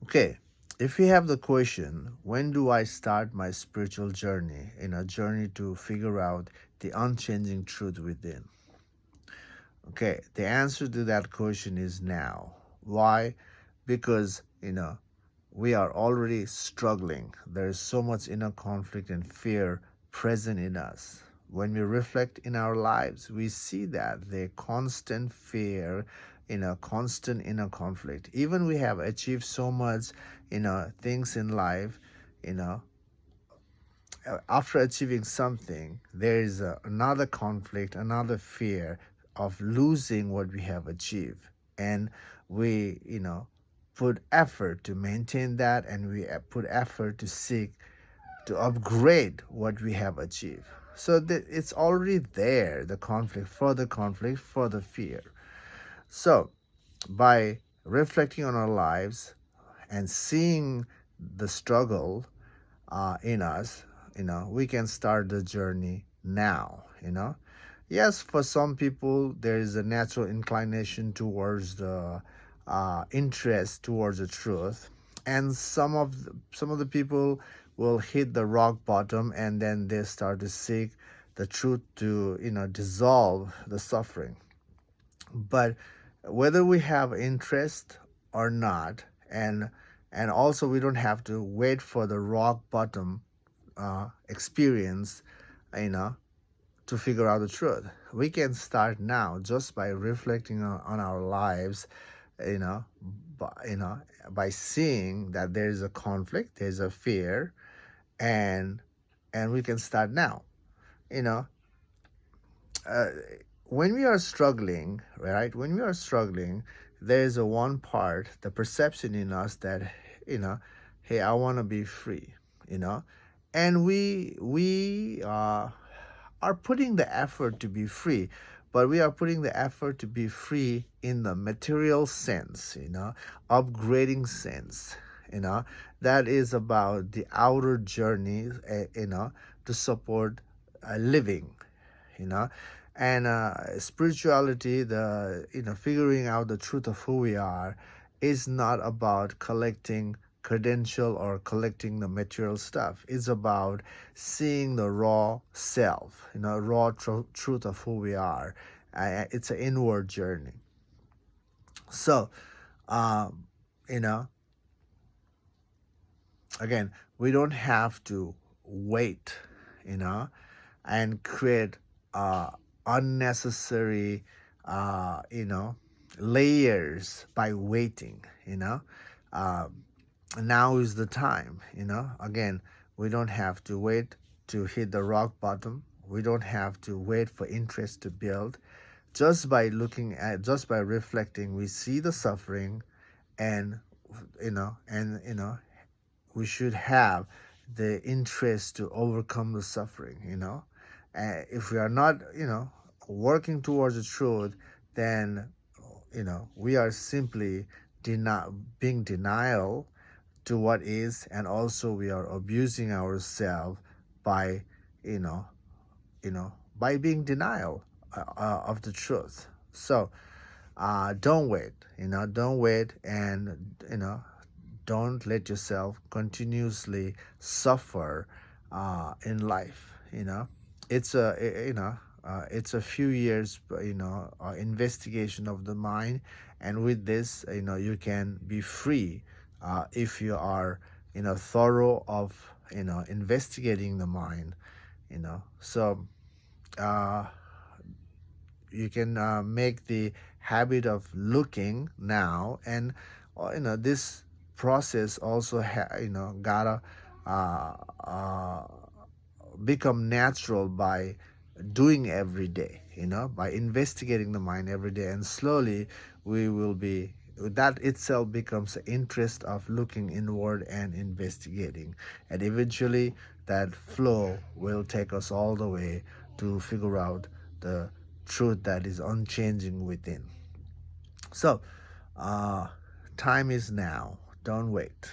Okay, if you have the question, when do I start my spiritual journey, in a journey to figure out the unchanging truth within? Okay, the answer to that question is now. Why? Because, we are already struggling. There is so much inner conflict and fear present in us. When we reflect in our lives, we see that the constant fear, constant inner conflict. Even we have achieved so much, things in life, you know, after achieving something, there is another conflict, another fear of losing what we have achieved. And we, put effort to maintain that, and we put effort to seek to upgrade what we have achieved. So that it's already there, the conflict, further fear. So by reflecting on our lives and seeing the struggle in us, we can start the journey now. Yes, for some people, there is a natural inclination towards the interest towards the truth, and some of the people will hit the rock bottom, and then they start to seek the truth to dissolve the suffering. But whether we have interest or not, and also we don't have to wait for the rock bottom experience, you know, to figure out the truth. We can start now just by reflecting on our lives, you know, by seeing that there is a conflict, there's a fear, and we can start now. You know, uh, when we are struggling, right? When we are struggling, there is a one part, the perception in us that, you know, hey, I want to be free, you know, and we are putting the effort to be free, but we are putting the effort to be free in the material sense, upgrading sense, you know, that is about the outer journey, to support living, you know and spirituality, the figuring out the truth of who we are, is not about collecting credential or collecting the material stuff. It's about seeing the raw self, raw truth of who we are. It's an inward journey. So um, you know again, we don't have to wait, you know and create unnecessary, uh, you know, layers by waiting. Um, Now is the time. Again, we don't have to wait to hit the rock bottom. We don't have to wait for interest to build. Just by reflecting, we see the suffering, and we should have the interest to overcome the suffering. If we are not working towards the truth, then we are simply being denial to what is, and also we are abusing ourselves by you know by being denial of the truth. So don't wait, and don't let yourself continuously suffer in life. It's a few years, investigation of the mind, and with this, you can be free if you are, thorough of, investigating the mind. So uh, you can make the habit of looking now, and this process also gotta uh, uh, become natural by doing every day, by investigating the mind every day, and slowly we will be, that itself becomes the interest of looking inward and investigating, and eventually that flow will take us all the way to figure out the truth that is unchanging within. So, uh, time is now. Don't wait.